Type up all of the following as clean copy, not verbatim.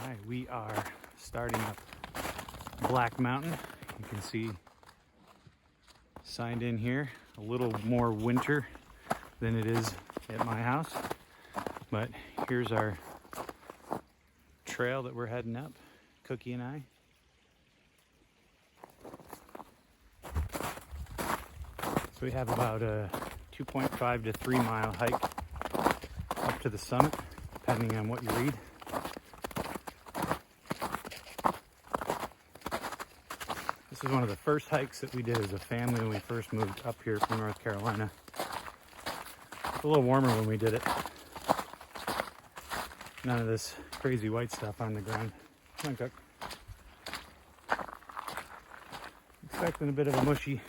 All right, we are starting up Black Mountain. You can see signed in here, a little more winter than it is at my house. But here's our trail that we're heading up, Cookie and I. So we have about a 2.5 to 3 mile hike up to the summit, depending on what you read. This is one of the first hikes that we did as a family when we first moved up here from North Carolina. It's a little warmer when we did it. None of this crazy white stuff on the ground. Come on, Cook. Expecting a bit of a mushy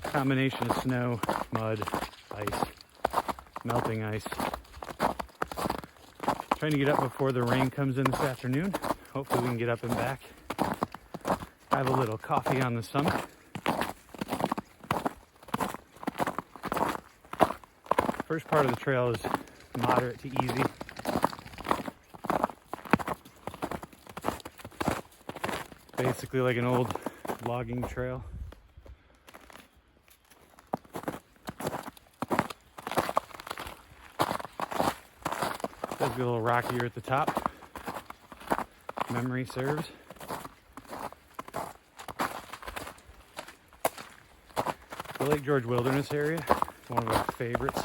combination of snow, mud, ice, melting ice. Trying to get up before the rain comes in this afternoon. Hopefully we can get up and back. Have a little coffee on the summit. First part of the trail is moderate to easy. Basically like an old logging trail. Does get a little rockier at the top. Memory serves. The Lake George Wilderness area, one of our favorites.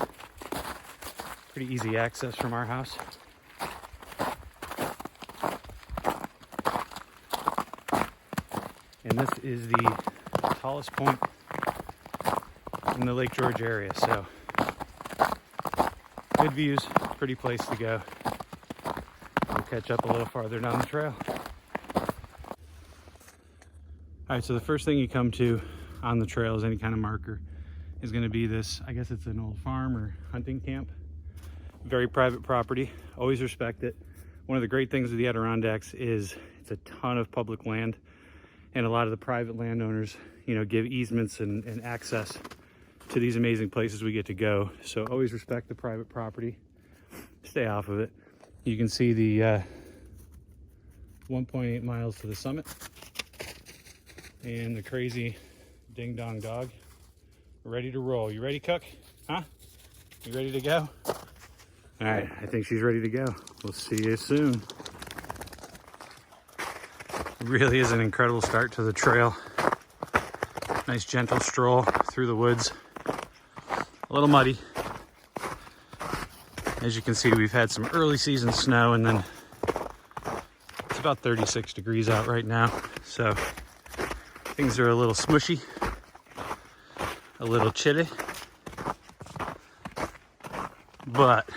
Pretty easy access from our house. And this is the tallest point in the Lake George area, so good views, pretty place to go. We'll catch up a little farther down the trail. All right, so the first thing you come to on the trail is any kind of marker is going to be this, I guess it's an old farm or hunting camp. Very private property, always respect it. One of the great things of the Adirondacks is it's a ton of public land, and a lot of the private landowners, you know, give easements and access to these amazing places we get to go. So always respect the private property, stay off of it. You can see the 1.8 miles to the summit and the crazy ding dong dog ready to roll. You ready, Cook? Huh? You ready to go? All right, I think she's ready to go. We'll see you soon. It really is an incredible start to the trail. Nice gentle stroll through the woods. A little muddy. As you can see, we've had some early season snow, and then it's about 36 degrees out right now. So things are a little smushy, a little chilly, but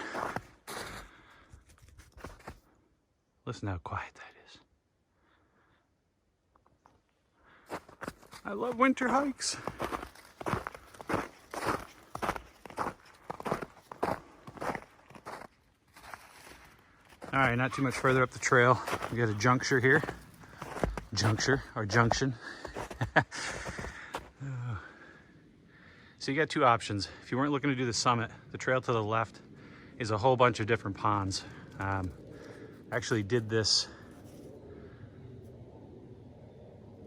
listen how quiet that is. I love winter hikes. All right, not too much further up the trail. We got a juncture here. Junction. So you got two options. If you weren't looking to do the summit, the trail to the left is a whole bunch of different ponds. Actually did this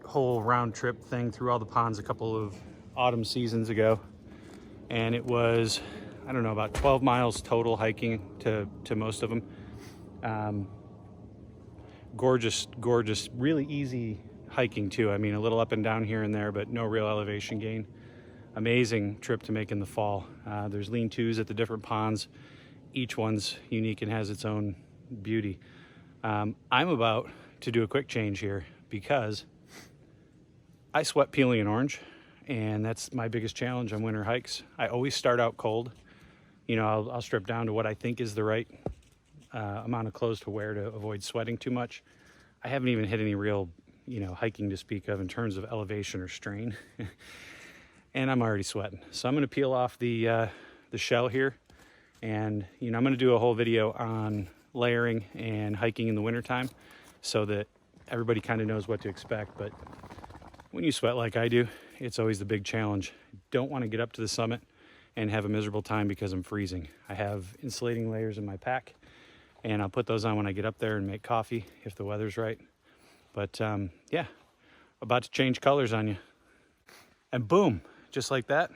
whole round trip thing through all the ponds a couple of autumn seasons ago, and it was, I don't know, about 12 miles total hiking to most of them. Gorgeous, really easy hiking too. I mean, a little up and down here and there, but no real elevation gain. Amazing trip to make in the fall. There's lean-tos at the different ponds. Each one's unique and has its own beauty. I'm about to do a quick change here because I sweat peeling an orange, and that's my biggest challenge on winter hikes. I always start out cold. You know, I'll strip down to what I think is the right amount of clothes to wear to avoid sweating too much. I haven't even hit any real, you know, hiking to speak of in terms of elevation or strain. And I'm already sweating. So I'm going to peel off the shell here, and you know, I'm going to do a whole video on layering and hiking in the wintertime so that everybody kind of knows what to expect. But when you sweat like I do, it's always the big challenge. Don't want to get up to the summit and have a miserable time because I'm freezing. I have insulating layers in my pack, and I'll put those on when I get up there and make coffee if the weather's right. But yeah, about to change colors on you. And boom, just like that,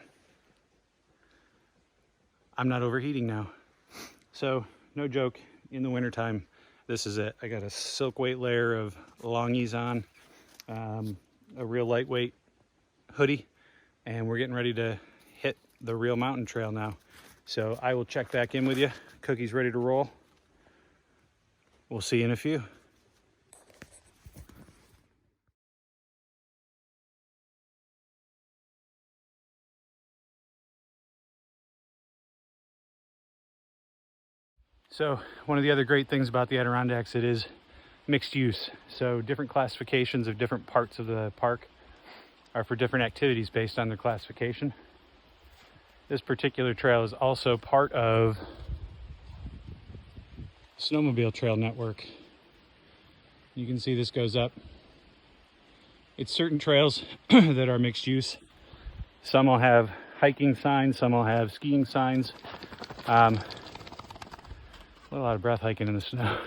I'm not overheating now. So no joke, in the wintertime, this is it. I got a silk weight layer of longies on, a real lightweight hoodie, and we're getting ready to hit the real mountain trail now. So I will check back in with you. Cookie's ready to roll. We'll see you in a few. So one of the other great things about the Adirondacks, it is mixed use. So different classifications of different parts of the park are for different activities based on their classification. This particular trail is also part of Snowmobile Trail Network. You can see this goes up. It's certain trails that are mixed use. Some will have hiking signs, some will have skiing signs. A little out of breath hiking in the snow.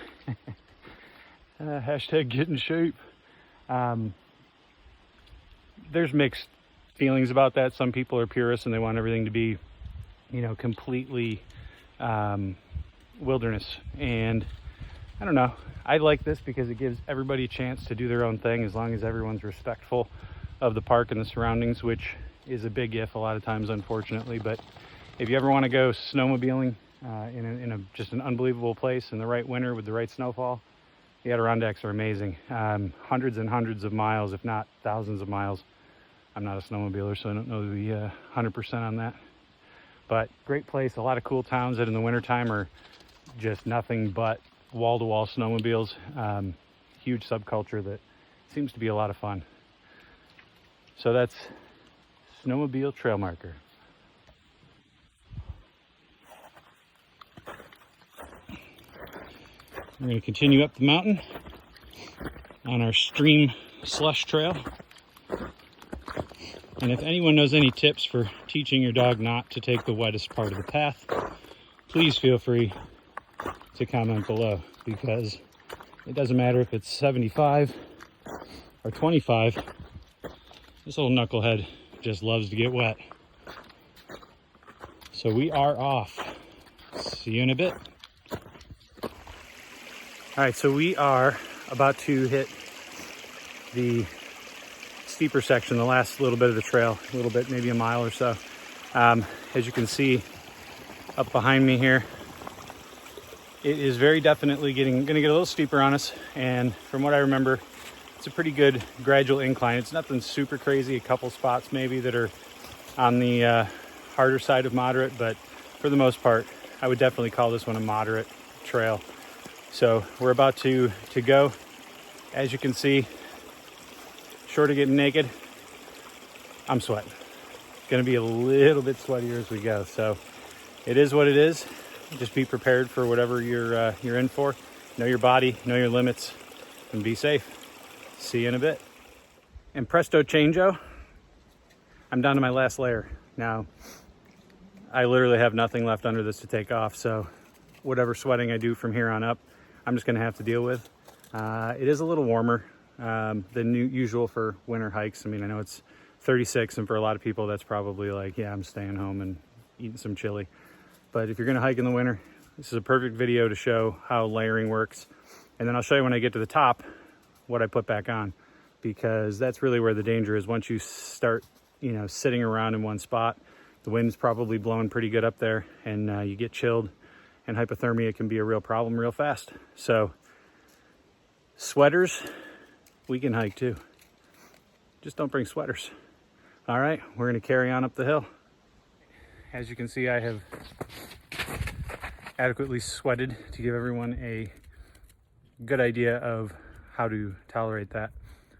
Hashtag get in shape. There's mixed feelings about that. Some people are purists and they want everything to be, you know, completely wilderness. And I don't know. I like this because it gives everybody a chance to do their own thing as long as everyone's respectful of the park and the surroundings, which is a big if a lot of times, unfortunately. But if you ever want to go snowmobiling in just an unbelievable place in the right winter with the right snowfall, the Adirondacks are amazing. Hundreds and hundreds of miles, if not thousands of miles. I'm not a snowmobiler, so I don't know the 100% on that. But great place, a lot of cool towns that in the wintertime are just nothing but wall-to-wall snowmobiles. Huge subculture that seems to be a lot of fun. So that's Snowmobile Trail Marker. We're going to continue up the mountain on our stream slush trail. And if anyone knows any tips for teaching your dog not to take the wettest part of the path, please feel free to comment below, because it doesn't matter if it's 75 or 25, this little knucklehead just loves to get wet. So we are off. See you in a bit. All right, so we are about to hit the steeper section, the last little bit of the trail, a little bit, maybe a mile or so. As you can see up behind me here, it is very definitely gonna get a little steeper on us. And from what I remember, it's a pretty good gradual incline. It's nothing super crazy, a couple spots maybe that are on the harder side of moderate, but for the most part, I would definitely call this one a moderate trail. So we're about to go. As you can see, short of getting naked, I'm sweating. Gonna be a little bit sweatier as we go. So it is what it is. Just be prepared for whatever you're in for. Know your body, know your limits, and be safe. See you in a bit. And presto changeo, I'm down to my last layer. Now, I literally have nothing left under this to take off. So whatever sweating I do from here on up, I'm just gonna have to deal with. It is a little warmer than usual for winter hikes. I mean, I know it's 36, and for a lot of people that's probably like, yeah, I'm staying home and eating some chili. But if you're gonna hike in the winter, this is a perfect video to show how layering works. And then I'll show you when I get to the top what I put back on, because that's really where the danger is. Once you start, you know, sitting around in one spot, the wind's probably blowing pretty good up there, and you get chilled, and hypothermia can be a real problem real fast. So sweaters, we can hike too. Just don't bring sweaters. All right, we're gonna carry on up the hill. As you can see, I have adequately sweated to give everyone a good idea of how to tolerate that.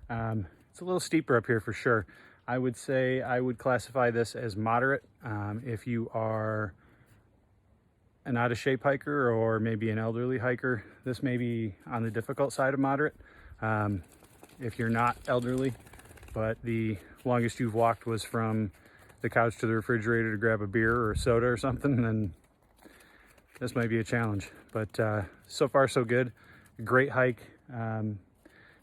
It's a little steeper up here for sure. I would say I would classify this as moderate. If you are an out of shape hiker or maybe an elderly hiker, this may be on the difficult side of moderate. If you're not elderly, but the longest you've walked was from the couch to the refrigerator to grab a beer or a soda or something, then this might be a challenge. But so far so good. Great hike,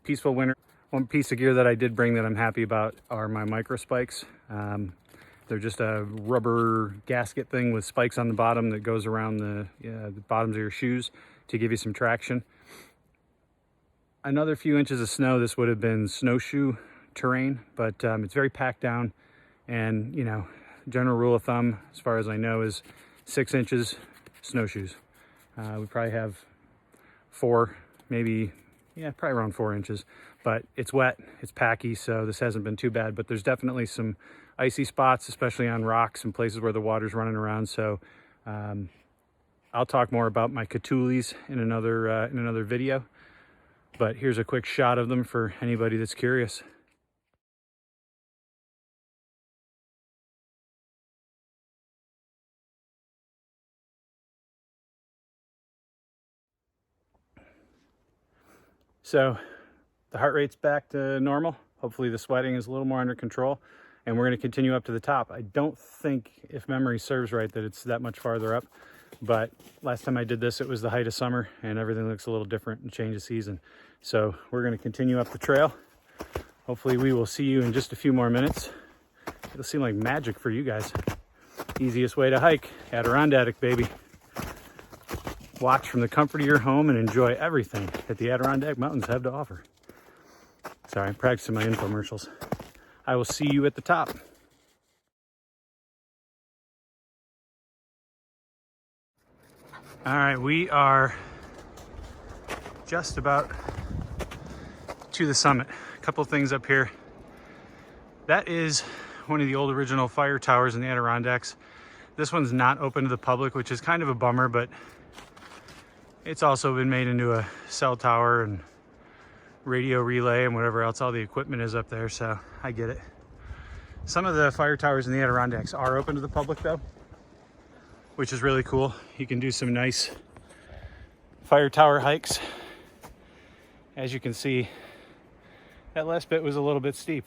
peaceful winter. One piece of gear that I did bring that I'm happy about are my micro spikes. They're just a rubber gasket thing with spikes on the bottom that goes around the bottoms of your shoes to give you some traction. Another few inches of snow, this would have been snowshoe terrain, but it's very packed down. And, you know, general rule of thumb, as far as I know, is 6 inches snowshoes. We probably have 4, maybe, yeah, probably around 4 inches. But it's wet, it's packy, so this hasn't been too bad. But there's definitely some icy spots, especially on rocks and places where the water's running around. So I'll talk more about my Catulis in another video. But here's a quick shot of them for anybody that's curious. So the heart rate's back to normal. Hopefully the sweating is a little more under control, and we're going to continue up to the top. I don't think, if memory serves right, that it's that much farther up, but last time I did this, it was the height of summer and everything looks a little different and change of season. So we're going to continue up the trail. Hopefully we will see you in just a few more minutes. It'll seem like magic for you guys. Easiest way to hike, Adirondack, baby. Watch from the comfort of your home and enjoy everything that the Adirondack Mountains have to offer. Sorry, I'm practicing my infomercials. I will see you at the top. All right, we are just about to the summit. A couple things up here. That is one of the old original fire towers in the Adirondacks. This one's not open to the public, which is kind of a bummer, but it's also been made into a cell tower and radio relay and whatever else all the equipment is up there, so I get it. Some of the fire towers in the Adirondacks are open to the public though, which is really cool. You can do some nice fire tower hikes. As you can see, that last bit was a little bit steep.